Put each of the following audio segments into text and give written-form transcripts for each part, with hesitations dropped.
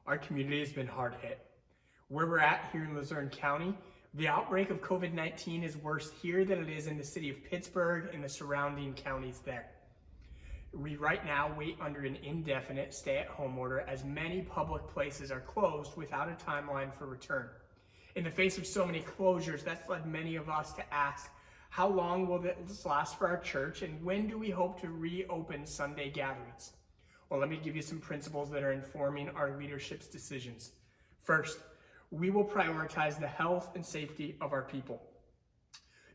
Our community has been hard hit. Where we're at here in Luzerne County, the outbreak of COVID-19 is worse here than it is in the city of Pittsburgh and the surrounding counties there. We right now wait under an indefinite stay-at-home order as many public places are closed without a timeline for return. In the face of so many closures, that's led many of us to ask, how long will this last for our church, and when do we hope to reopen Sunday gatherings? Well, let me give you some principles that are informing our leadership's decisions. First, we will prioritize the health and safety of our people.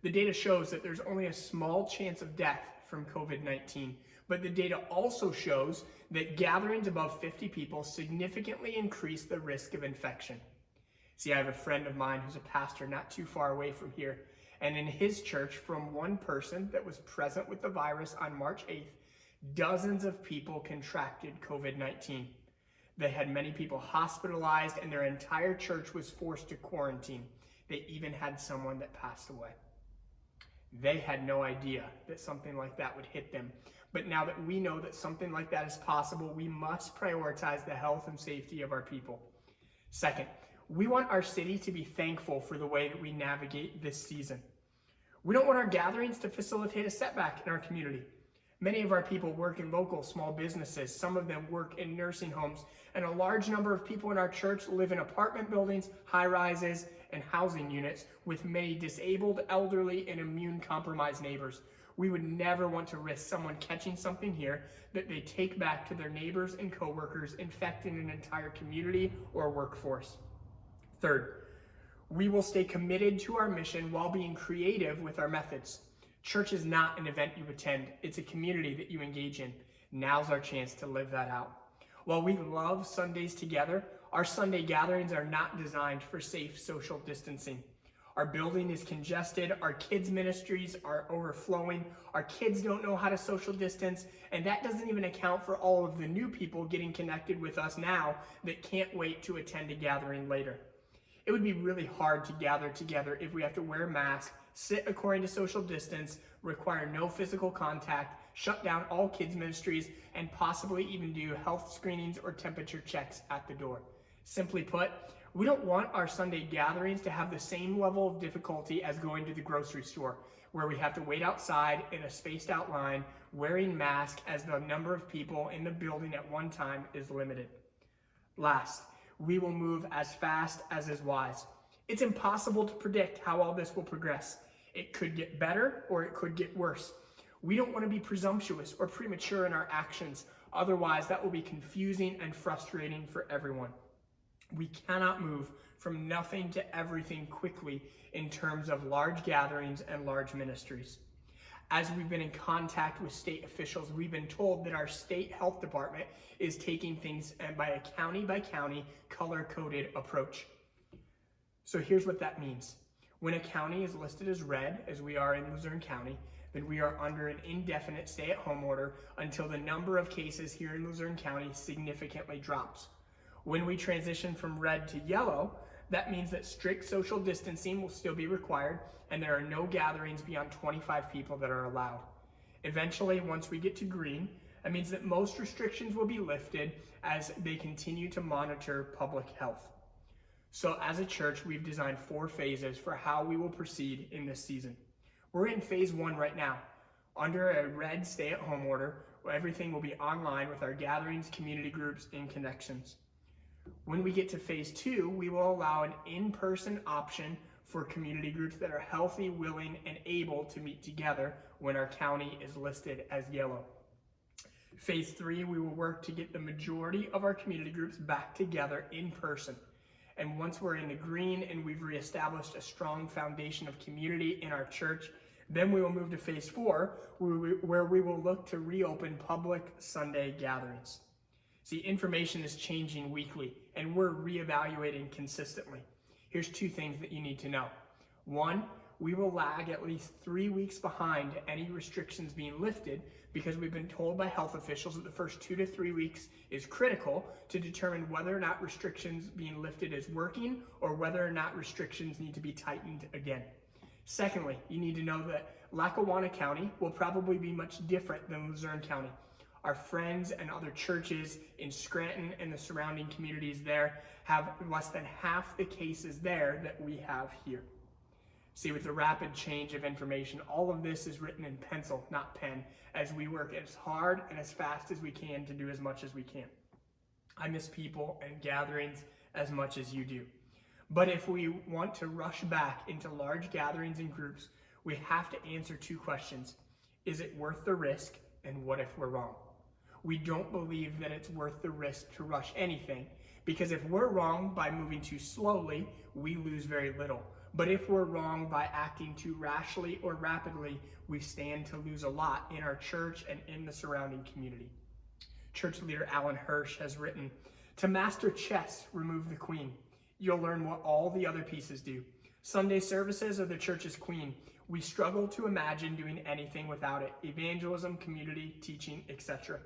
The data shows that there's only a small chance of death from COVID-19, but the data also shows that gatherings above 50 people significantly increase the risk of infection. See, I have a friend of mine who's a pastor not too far away from here, and in his church, from one person that was present with the virus on March 8th, dozens of people contracted COVID-19. They had many people hospitalized, and their entire church was forced to quarantine. They even had someone that passed away. They had no idea that something like that would hit them. But now that we know that something like that is possible, we must prioritize the health and safety of our people. Second, we want our city to be thankful for the way that we navigate this season. We don't want our gatherings to facilitate a setback in our community. Many of our people work in local small businesses. Some of them work in nursing homes, and a large number of people in our church live in apartment buildings, high-rises, and housing units with many disabled, elderly, and immune-compromised neighbors. We would never want to risk someone catching something here that they take back to their neighbors and coworkers, infecting an entire community or workforce. Third, we will stay committed to our mission while being creative with our methods. Church is not an event you attend, it's a community that you engage in. Now's our chance to live that out. While we love Sundays together, our Sunday gatherings are not designed for safe social distancing. Our building is congested, our kids' ministries are overflowing, our kids don't know how to social distance, and that doesn't even account for all of the new people getting connected with us now that can't wait to attend a gathering later. It would be really hard to gather together if we have to wear masks, sit according to social distance, require no physical contact, shut down all kids' ministries, and possibly even do health screenings or temperature checks at the door. Simply put, we don't want our Sunday gatherings to have the same level of difficulty as going to the grocery store, where we have to wait outside in a spaced out line, wearing masks as the number of people in the building at one time is limited. Last, we will move as fast as is wise. It's impossible to predict how all this will progress. It could get better or it could get worse. We don't want to be presumptuous or premature in our actions. Otherwise, that will be confusing and frustrating for everyone. We cannot move from nothing to everything quickly in terms of large gatherings and large ministries. As we've been in contact with state officials, we've been told that our state health department is taking things by a county color-coded approach. So here's what that means. When a county is listed as red, as we are in Luzerne County, then we are under an indefinite stay-at-home order until the number of cases here in Luzerne County significantly drops. When we transition from red to yellow, that means that strict social distancing will still be required and there are no gatherings beyond 25 people that are allowed. Eventually, once we get to green, that means that most restrictions will be lifted as they continue to monitor public health. So as a church, we've designed 4 phases for how we will proceed in this season. We're in phase 1 right now. Under a red stay-at-home order, where everything will be online with our gatherings, community groups, and connections. When we get to phase 2, we will allow an in-person option for community groups that are healthy, willing, and able to meet together when our county is listed as yellow. Phase 3, we will work to get the majority of our community groups back together in person. And once we're in the green and we've reestablished a strong foundation of community in our church, then we will move to phase 4, where we will look to reopen public Sunday gatherings. See, information is changing weekly, and we're reevaluating consistently. Here's 2 things that you need to know. 1, we will lag at least 3 weeks behind any restrictions being lifted because we've been told by health officials that the first 2 to 3 weeks is critical to determine whether or not restrictions being lifted is working or whether or not restrictions need to be tightened again. Secondly, you need to know that Lackawanna County will probably be much different than Luzerne County. Our friends and other churches in Scranton and the surrounding communities there have less than half the cases there that we have here. See, with the rapid change of information, all of this is written in pencil, not pen, as we work as hard and as fast as we can to do as much as we can. I miss people and gatherings as much as you do. But if we want to rush back into large gatherings and groups, we have to answer two questions. Is it worth the risk, and what if we're wrong? We don't believe that it's worth the risk to rush anything, because if we're wrong by moving too slowly, we lose very little. But if we're wrong by acting too rashly or rapidly, we stand to lose a lot in our church and in the surrounding community. Church leader Alan Hirsch has written, "To master chess, remove the queen. You'll learn what all the other pieces do. Sunday services are the church's queen. We struggle to imagine doing anything without it. Evangelism, community, teaching, etc.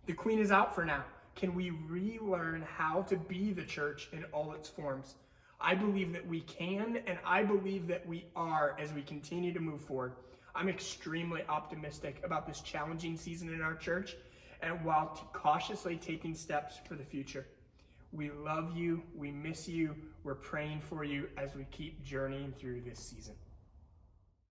The queen is out for now. Can we relearn how to be the church in all its forms? I believe that we can, and I believe that we are as we continue to move forward. I'm extremely optimistic about this challenging season in our church, and while cautiously taking steps for the future. We love you, we miss you, we're praying for you as we keep journeying through this season."